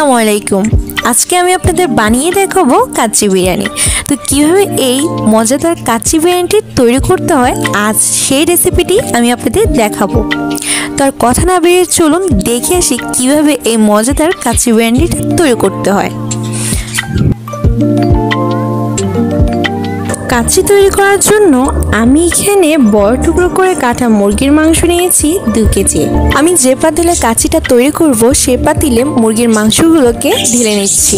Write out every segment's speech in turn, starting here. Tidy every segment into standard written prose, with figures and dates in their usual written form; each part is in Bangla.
আসসালামু আলাইকুম। আজকে আমি আপনাদের বানিয়ে দেখাবো কাচ্চি বিরিয়ানি। তো কিভাবে এই মজাদার কাচ্চি বিরিয়ানিটি তৈরি করতে হয় আজ সেই রেসিপিটি আমি আপনাদের দেখাবো। তো আর কথা না বেরিয়ে চলুন দেখে আসি কিভাবে এই মজাদার কাচ্চি বিরিয়ানিটি তৈরি করতে হয়। কাচ্চি তৈরি করার জন্য আমি এখানে বড় টুকরো করে কাটা মুরগির মাংস নিয়েছি 2 কেজি। আমি যে পাতিলে কাচ্চিটা তৈরি করব সেই পাতিলে মুরগির মাংসগুলোকে ঢেলে নিচ্ছি।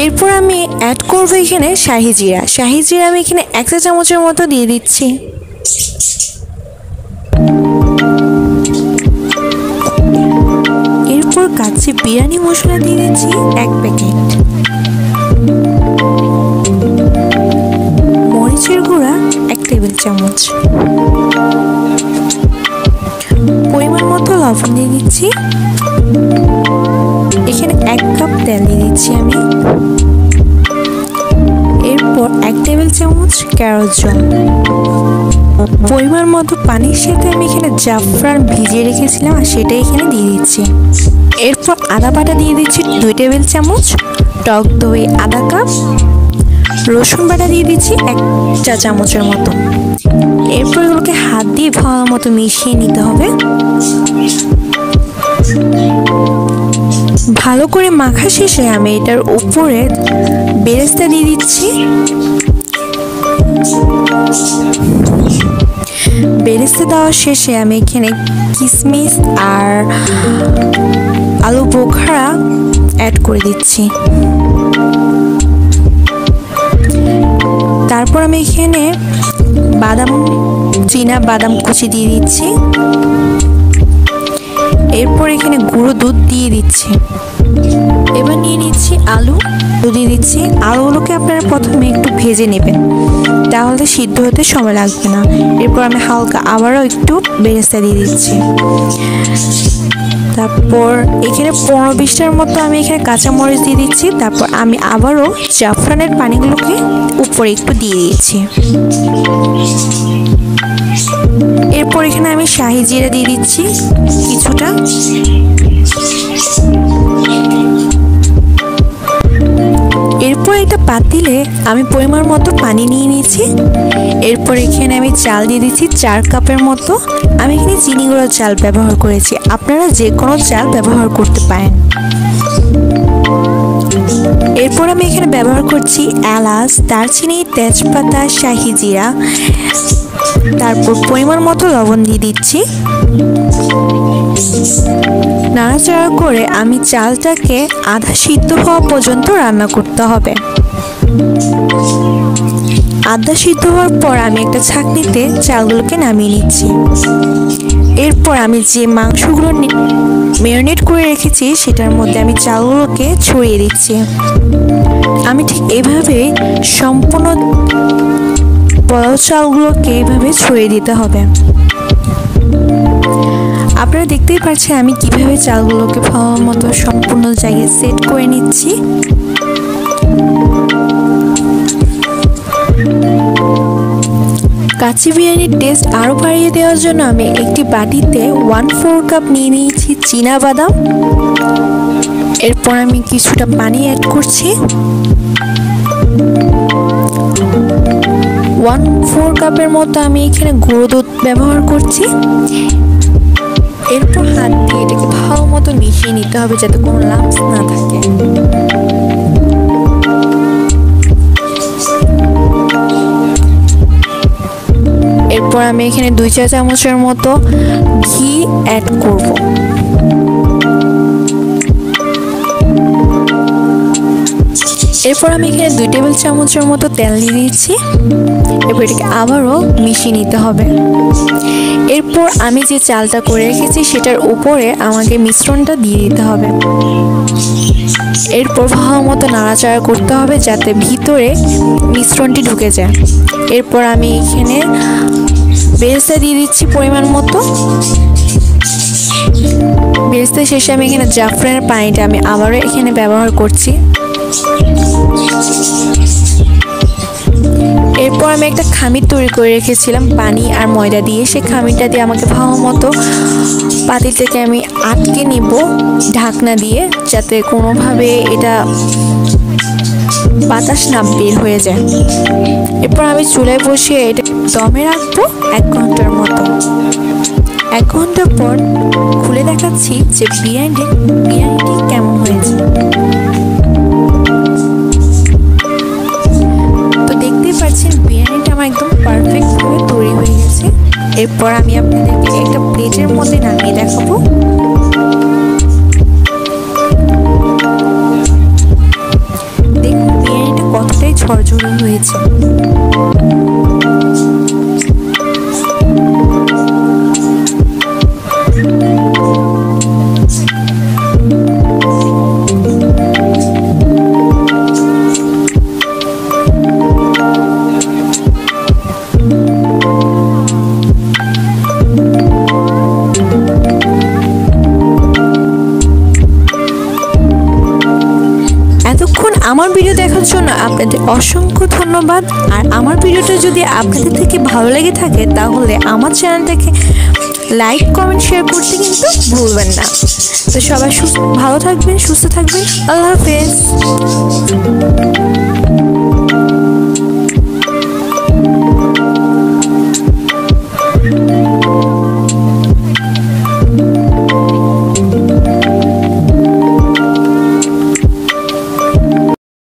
এরপর আমি অ্যাড করব এখানে শাহি জিরা। শাহি জিরা আমি এখানে 1 চা চামচের মতো দিয়ে দিচ্ছি। এরপর কাচ্চি বিরিয়ানি মশলা দিয়ে দিচ্ছি 1 প্যাকেট। মরিচের গুঁড়া 1 টেবিল চামচ। পরিমাণ মতো লবণ দিয়ে দিচ্ছি। এখানে 1 কাপ তেল দিয়ে দিচ্ছি আমি। এরপর 1 টেবিল চামচ ক্যারট জল। পরিমাণ মতো পানির সাথে আমি এখানে জাফরান ভিজিয়ে রেখেছিলাম আর সেটা এখানে দিয়ে দিচ্ছি। এরপর আদা বাটা দিয়ে দিচ্ছি 2 টেবিল চামচ, টক দই আধা কাপ, রসুন বাটা দিয়ে দিচ্ছি 1 চা চামচের মতো। এরপর এগুলোকে হাত দিয়ে ভালো মতো মিশিয়ে নিতে হবে। ভালো করে মাখা শেষে আমি এটার উপরে বেরেস্তা দিয়ে দিচ্ছি। বেরেস্তা দেওয়ার শেষে আমি এখানে কিশমিশ আর আলু বোখারা অ্যাড করে দিচ্ছি। তারপর আমি এখানে চীনা বাদাম কুচি দিয়ে দিচ্ছি। এরপর এখানে গুঁড়ো দুধ দিয়ে দিচ্ছি। এবার নিয়ে নিচ্ছি আলু দিয়ে দিচ্ছি। আলুগুলোকে আপনারা প্রথমে একটু ভেজে নেবেন, তাহলে সিদ্ধ হতে সময় লাগবে না। এরপর আমি হালকা আবারও একটু বেরেস্তা দিয়ে দিচ্ছি। তারপর এখানে 15-20টার মতো আমি এখানে কাঁচামরিচ দিয়ে দিচ্ছি। তারপর আমি আবারও জাফরানের পানিগুলোকে উপরে একটু দিয়ে দিচ্ছি। এরপর এখানে আমি শাহি জিরা দিয়ে দিচ্ছি কিছুটা। এরপর একটা পাতিলে আমি পরিমাণ মতো পানি নিয়ে নিয়েছি। এরপর এখানে আমি চাল দিয়ে দিচ্ছি 4 কাপের মতো। আমি এখানে চিনি গুঁড়োর চাল ব্যবহার করেছি, আপনারা যে কোনো চাল ব্যবহার করতে পারেন। এরপর আমি এখানে ব্যবহার করছি এলাচ, দারচিনি, তেজপাতা, শাহি জিরা। তারপর পরিমাণ মতো লবণ দিয়ে দিচ্ছি। নাড়াচাড়া করে আমি চালটাকে আধা সিদ্ধ হওয়া পর্যন্ত রান্না করতে হবে। আধা সিদ্ধ হওয়ার পর আমি একটা ছাঁকনিতে চালগুলোকে নামিয়ে নিচ্ছি। এরপর আমি যে মাংসগুলো ম্যারিনেট করে রেখেছি সেটার মধ্যে আমি চালগুলোকে ছড়িয়ে দিচ্ছি। আমি ঠিক এভাবে সম্পূর্ণ পোলাও চালগুলোকে এইভাবে ছড়িয়ে দিতে হবে। আপনারা দেখতেই পাচ্ছেন আমি কিভাবে চালগুলোকে ভালো মতো সম্পূর্ণ জায়গায় সেট করে নিচ্ছি। কাচ্চি বিরিয়ানির টেস্ট আরও বাড়িয়ে দেওয়ার জন্য আমি একটি বাটিতে 1/4 কাপ নিয়ে নিয়েছি চীনা বাদাম। এরপর আমি কিছুটা পানি অ্যাড করছি। 1/4 কাপের মতো আমি এখানে গুঁড়ো দুধ ব্যবহার করছি। এরপর হাত দিয়ে এটাকে ভালো মতো মিশিয়ে নিতে হবে যাতে কোনো লাম্পস না থাকে। এরপর আমি এখানে 2 চা চামচের মতো ঘি অ্যাড করব। এরপর আমি এখানে 2 টেবিল চামচের মতো তেল দিয়ে দিচ্ছি। এরপর এটাকে আবারও মিশিয়ে নিতে হবে। এরপর আমি যে চালটা করে রেখেছি সেটার উপরে আমাকে মিশ্রণটা দিয়ে দিতে হবে। এরপর ভালো মতো নাড়াচাড়া করতে হবে যাতে ভিতরে মিশ্রণটি ঢুকে যায়। এরপর আমি এখানে বেরেস্তা দিয়ে দিচ্ছি পরিমাণ মতো। বেরেস্তা শেষে আমি এখানে জাফরানের পানিটা আমি আবারও এখানে ব্যবহার করছি। এরপর আমি একটা খামির তৈরি করে রেখেছিলাম পানি আর ময়দা দিয়ে। সেই খামিরটা দিয়ে আমাকে ভালো মতো পাতিলটাকে আমি আটকে নিব ঢাকনা দিয়ে, যাতে কোনোভাবে এটা বাতাস না বের হয়ে যায়। এরপর আমি চুলায় বসিয়ে এটা দমে রাখবো 1 ঘন্টার মতো। 1 ঘন্টা পর খুলে দেখাচ্ছি যে বিরিয়ানিটি কেমন হয়েছে। তো দেখতেই পাচ্ছেন বিরিয়ানিটা আমার একদম পারফেক্টভাবে তৈরি হয়ে গেছে। এরপর আমি আপনাদেরকে একটা প্লেটের মধ্যে নামিয়ে দেখাবো। দেখুন বিরিয়ানিটা কতটাই ঝরঝরে হয়েছে। এতক্ষণ আমার ভিডিও দেখার জন্য আপনাদের অসংখ্য ধন্যবাদ। আর আমার ভিডিওটা যদি আপনাদের থেকে ভালো লেগে থাকে তাহলে আমার চ্যানেলটাকে লাইক, কমেন্ট, শেয়ার করতে কিন্তু ভুলবেন না। তো সবাই ভালো থাকবেন, সুস্থ থাকবেন। আল্লাহ হাফেজ।